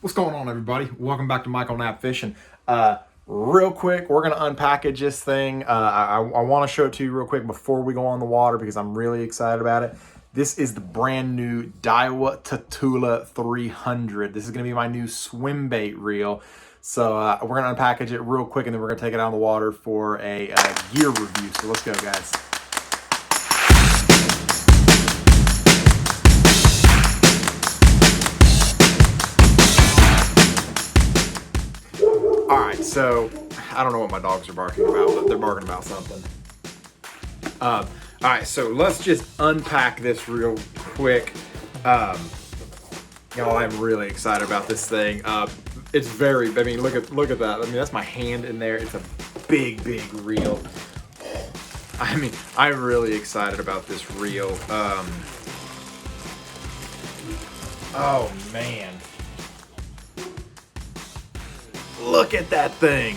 What's going on, everybody? Welcome back to Michael Knapp Fishing. Real quick, we're going to unpackage this thing. I want to show it to you real quick before we go on the water because I'm really excited about it. This is the brand new Daiwa Tatula 300. This is going to be my new swim bait reel. So we're going to unpackage it real quick and then we're going to take it out on the water for a gear review. So let's go, guys. Alright, so I don't know what my dogs are barking about, but they're barking about something. Alright, so let's just unpack this real quick. Y'all, I'm really excited about this thing. It's very, I mean, look at that. I mean, that's my hand in there. It's a big reel. I mean, I'm really excited about this reel. Oh man. Look at that thing.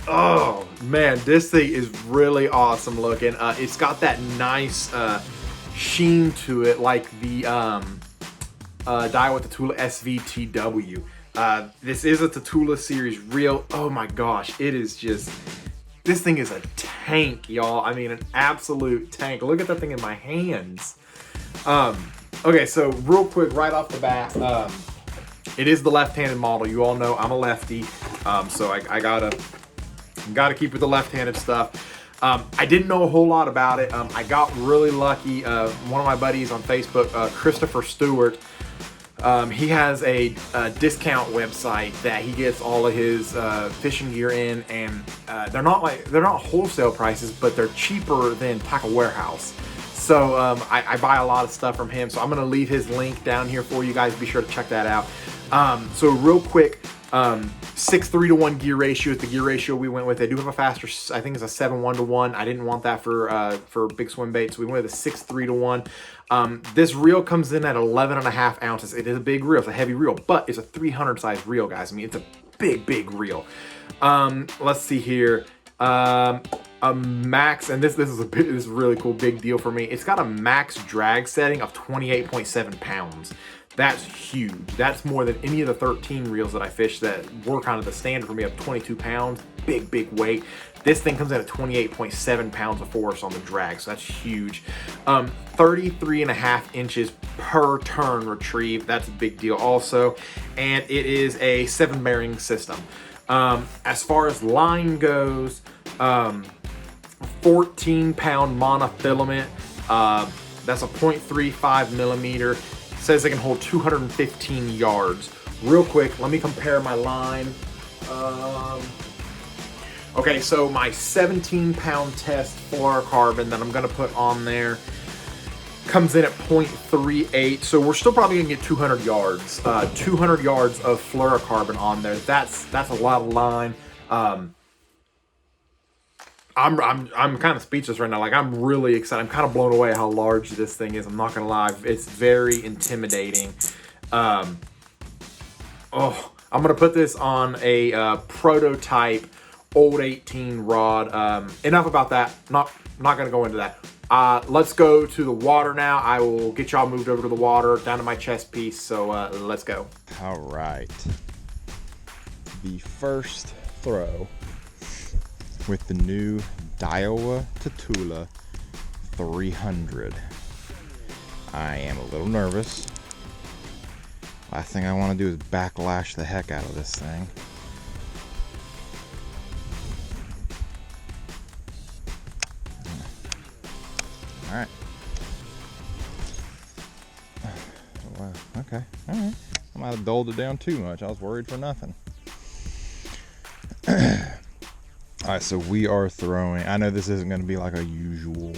Oh man, this thing is really awesome looking. It's got that nice sheen to it, like the Daiwa Tatula SVTW. This is a Tatula series reel. Oh my gosh, it is just, this thing is a tank, y'all. I mean, an absolute tank. Look at that thing in my hands. Okay, so real quick, right off the bat, it is the left-handed model. You all know I'm a lefty, so I gotta keep with the left-handed stuff. I didn't know a whole lot about it. I got really lucky. One of my buddies on Facebook, Christopher Stewart, he has a discount website that he gets all of his fishing gear in, and they're not wholesale prices, but they're cheaper than Tackle Warehouse. So I buy a lot of stuff from him. So I'm gonna leave his link down here for you guys. Be sure to check that out. So real quick, 6:3 to 1 gear ratio is the gear ratio we went with. They do have a faster, I think it's a 7:1 to 1. I didn't want that for big swim bait, so we went with a 6:3 to 1. This reel comes in at 11.5 ounces. It is a big reel, it's a heavy reel, but it's a 300 size reel, guys. I mean, it's a big reel. Let's see here. A max, and this is a really cool big deal for me. It's got a max drag setting of 28.7 pounds. That's huge. That's more than any of the 13 reels that I fished that were kind of the standard for me of 22 pounds. Big weight. This thing comes in at 28.7 pounds of force on the drag, so that's huge. 33.5 inches per turn retrieve. That's a big deal also. And it is a 7-bearing system. As far as line goes, 14-pound monofilament. That's a 0.35 millimeter. Says it can hold 215 yards. Real quick, let me compare my line. Okay, so my 17-pound test fluorocarbon that I'm gonna put on there comes in at 0.38. So we're still probably gonna get 200 yards. 200 yards of fluorocarbon on there. That's a lot of line. I'm kind of speechless right now. Like, I'm really excited. I'm kind of blown away how large this thing is. I'm not gonna lie. It's very intimidating. I'm gonna put this on a prototype old 18 rod. Enough about that. Not gonna go into that. Let's go to the water now. I will get y'all moved over to the water, down to my chest piece. So let's go. All right. The first throw with the new Daiwa Tatula 300. I am a little nervous. Last thing I want to do is backlash the heck out of this thing. All right. Wow. Okay. All right. I might have dulled it down too much. I was worried for nothing. Alright, so we are throwing, I know this isn't going to be like a usual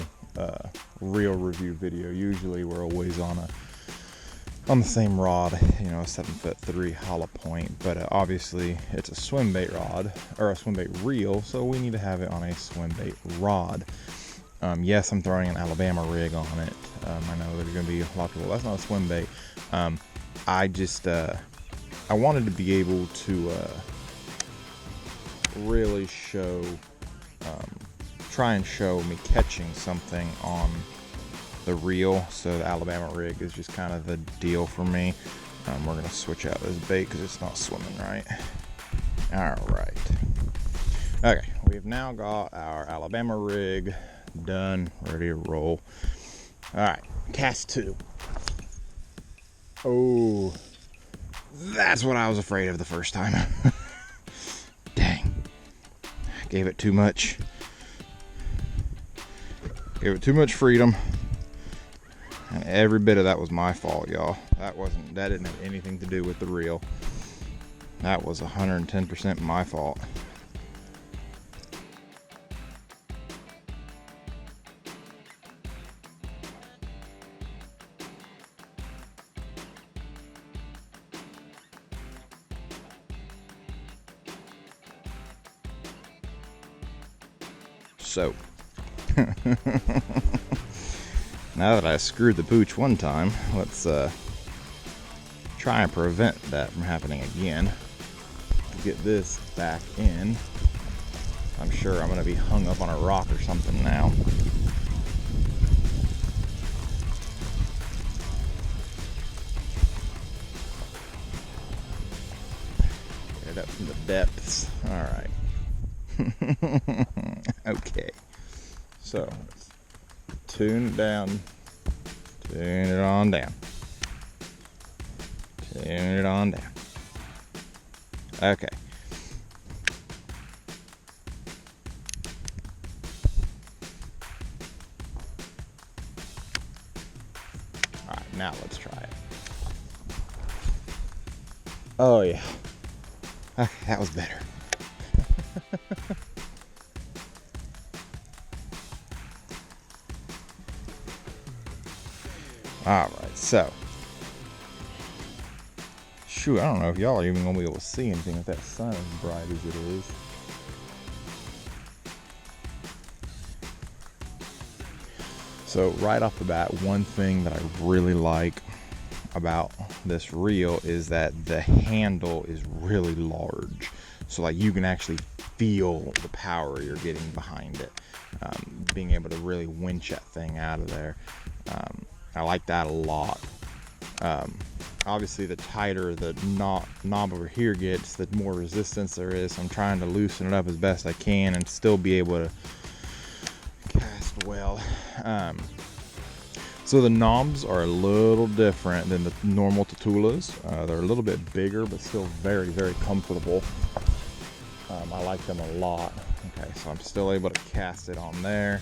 reel review video. Usually we're always on the same rod, you know, a 7'3" hollow point, but obviously it's a swim bait rod, or a swim bait reel, so we need to have it on a swim bait rod. Yes, I'm throwing an Alabama rig on it. I know there's going to be a lot of people, that's not a swim bait. I just, I wanted to be able to really show, try and show me catching something on the reel. So the Alabama rig is just kind of the deal for me. We're gonna switch out this bait because it's not swimming right. All right. Okay, we've now got our Alabama rig done, ready to roll. All right, cast 2. Oh, that's what I was afraid of the first time. Dang, gave it too much. Gave it too much freedom, and every bit of that was my fault, y'all. That didn't have anything to do with the reel. That was 110% my fault. So, now that I screwed the pooch one time, let's try and prevent that from happening again. Get this back in. I'm sure I'm going to be hung up on a rock or something now. Get it up from the depths. All right. Okay, so let's tune it down, tune it on down, tune it on down. Okay. All right, now let's try it. Oh yeah, okay, that was better. All right, so shoot, I don't know if y'all are even gonna be able to see anything with that sun as bright as it is. So right off the bat, one thing that I really like about this reel is that the handle is really large. So like you can actually feel the power you're getting behind it. Being able to really winch that thing out of there. I like that a lot. Obviously the tighter the knob over here gets, the more resistance there is. So I'm trying to loosen it up as best I can and still be able to cast well. So the knobs are a little different than the normal Tatulas. They're a little bit bigger, but still very, very comfortable. I like them a lot. Okay, so I'm still able to cast it on there.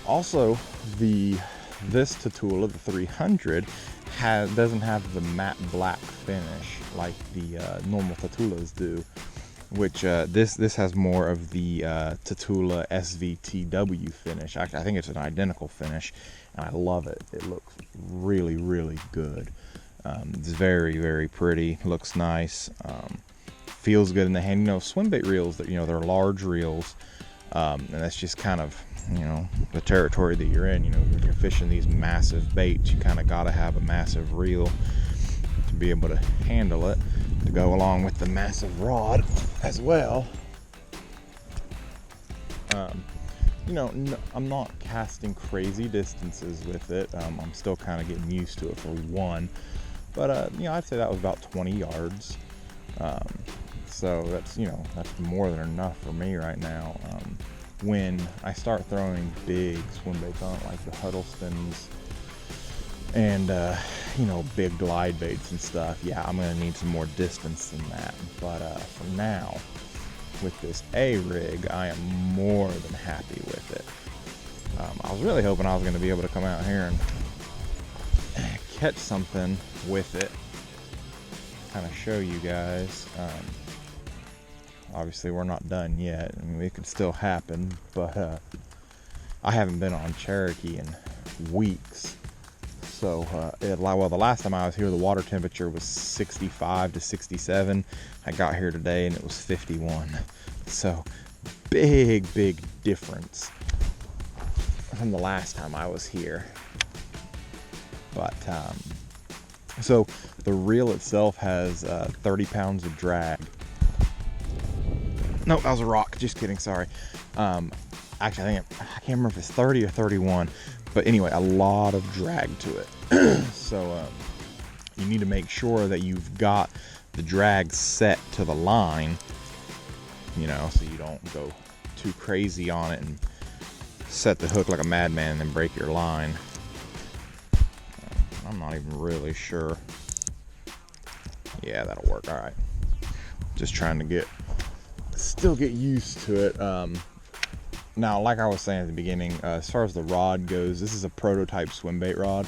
Also, this Tatula, the 300, doesn't have the matte black finish like the normal Tatulas do, which this has more of the Tatula SVTW finish. Actually, I think it's an identical finish, and I love it. It looks really, really good. It's very, very pretty. Looks nice. Feels good in the hand. You know, swim bait reels, that they're large reels, and that's just kind of the territory that you're in. When you're fishing these massive baits, you kind of got to have a massive reel to be able to handle it, to go along with the massive rod as well. I'm not casting crazy distances with it. I'm still kind of getting used to it for one, but I'd say that was about 20 yards. So that's more than enough for me right now. When I start throwing big swim baits on it, like the Huddlestons and big glide baits and stuff, yeah, I'm gonna need some more distance than that. But for now, with this A rig, I am more than happy with it. I was really hoping I was gonna be able to come out here and catch something with it, kind of show you guys. Obviously we're not done yet. I mean, it could still happen, but I haven't been on Cherokee in weeks. So the last time I was here, the water temperature was 65 to 67. I got here today and it was 51. So big difference from the last time I was here. But so the reel itself has 30 pounds of drag. No, that was a rock. Just kidding. Sorry. Actually, I can't remember if it's 30 or 31. But anyway, a lot of drag to it. So you need to make sure that you've got the drag set to the line, you know, so you don't go too crazy on it and set the hook like a madman and then break your line. I'm not even really sure. Yeah, that'll work. All right. Just trying to still get used to it. Now, like I was saying at the beginning, as far as the rod goes, this is a prototype swim bait rod.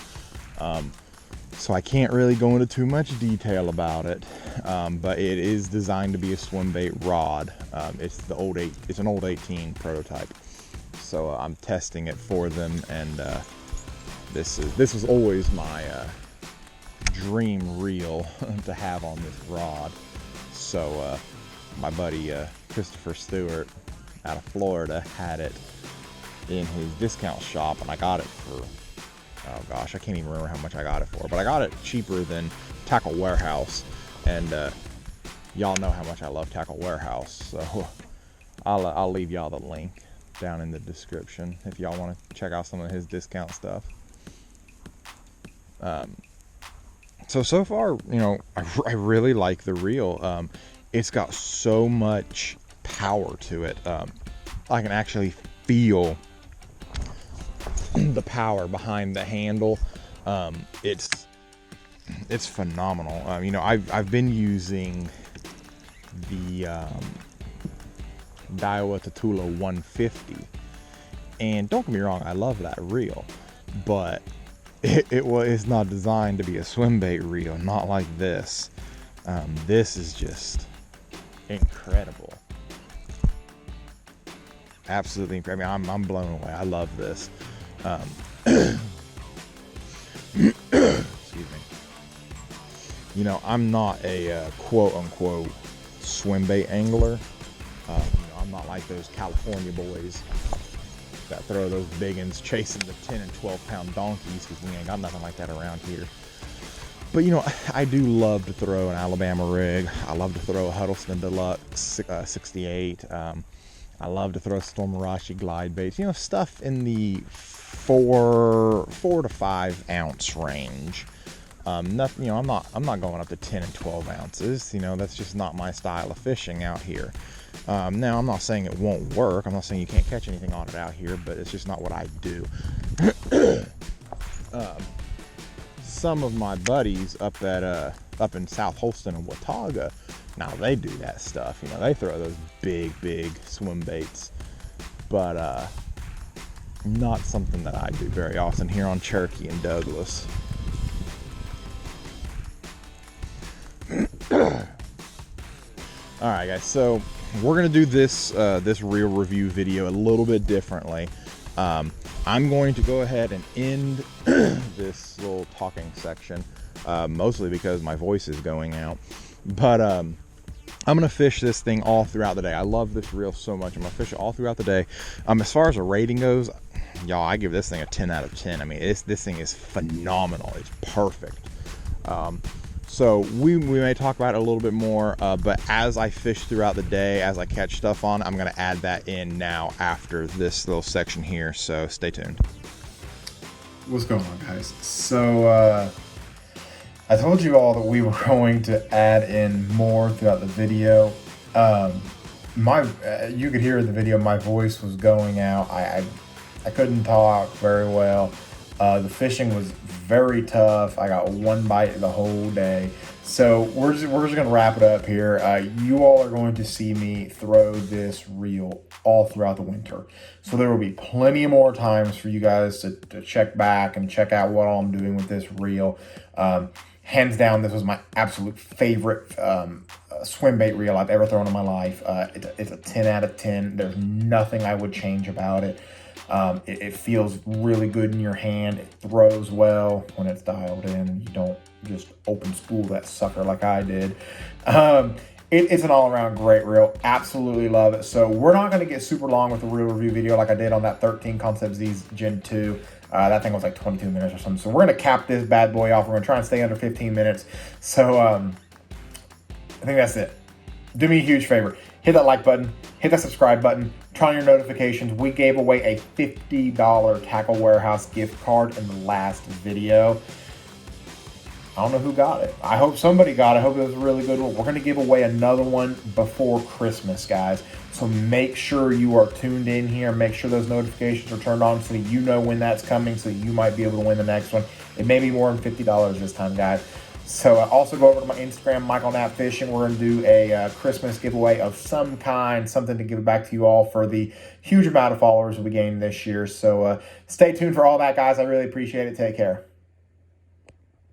So I can't really go into too much detail about it, but it is designed to be a swim bait rod. It's an old 18 prototype. So I'm testing it for them, and this was always my dream reel to have on this rod. So my buddy Christopher Stewart out of Florida had it in his discount shop, and I got it for, oh gosh, I can't even remember how much I got it for, but I got it cheaper than Tackle Warehouse, and y'all know how much I love Tackle Warehouse, so I'll leave y'all the link down in the description if y'all want to check out some of his discount stuff. So far, you know, I really like the reel. It's got so much power to it. I can actually feel the power behind the handle. It's phenomenal. You know, I've been using the Daiwa Tatula 150, and don't get me wrong, I love that reel, but it's not designed to be a swim bait reel, not like this. This is just incredible. Absolutely incredible. I mean, I'm blown away. I love this. Excuse me. You know, I'm not a quote-unquote swim bait angler. You know, I'm not like those California boys that throw those big uns chasing the 10 and 12 pound donkeys, because we ain't got nothing like that around here. But you know, I do love to throw an Alabama rig. I love to throw a Huddleston Deluxe 68. I love to throw Stormarashi glide baits. You know, stuff in the 4 to 5 ounce range. Nothing, you know, I'm not going up to 10 and 12 ounces. You know, that's just not my style of fishing out here. Now, I'm not saying it won't work. I'm not saying you can't catch anything on it out here, but it's just not what I do. Some of my buddies up in South Holston and Watauga, now they do that stuff. You know, they throw those big swim baits, but not something that I do very often here on Cherokee and Douglas. All right, guys. So we're gonna do this reel review video a little bit differently. I'm going to go ahead and end this little talking section, mostly because my voice is going out. But I'm gonna fish this thing all throughout the day. I love this reel so much. I'm gonna fish it all throughout the day. As far as a rating goes, y'all, I give this thing a 10 out of 10. I mean, this thing is phenomenal. It's perfect. So we may talk about it a little bit more, but as I fish throughout the day, as I catch stuff on, I'm going to add that in now after this little section here, so stay tuned. What's going on, guys? So I told you all that we were going to add in more throughout the video. You could hear in the video my voice was going out. I couldn't talk very well. The fishing was very tough. I got one bite the whole day. So we're just gonna wrap it up here. You all are going to see me throw this reel all throughout the winter. So there will be plenty more times for you guys to check back and check out what all I'm doing with this reel. Hands down, this was my absolute favorite swim bait reel I've ever thrown in my life. It's a 10 out of 10. There's nothing I would change about it. It feels really good in your hand. It throws well when it's dialed in. You don't just open spool that sucker like I did. It's an all-around great reel. Absolutely love it. So we're not going to get super long with the reel review video like I did on that 13 Concept Z's Gen 2. That thing was like 22 minutes or something. So we're going to cap this bad boy off. We're going to try and stay under 15 minutes. So I think that's it. Do me a huge favor. Hit that like button. Hit that subscribe button. Turn on your notifications. We gave away a $50 Tackle Warehouse gift card in the last video. I don't know who got it. I hope somebody got it. I hope it was a really good one. We're going to give away another one before Christmas, guys. So make sure you are tuned in here. Make sure those notifications are turned on so that you know when that's coming, so that you might be able to win the next one. It may be more than $50 this time, guys. So also go over to my Instagram, Michael Knapp Fishing. We're going to do a Christmas giveaway of some kind, something to give back to you all for the huge amount of followers we gained this year. So stay tuned for all that, guys. I really appreciate it. Take care.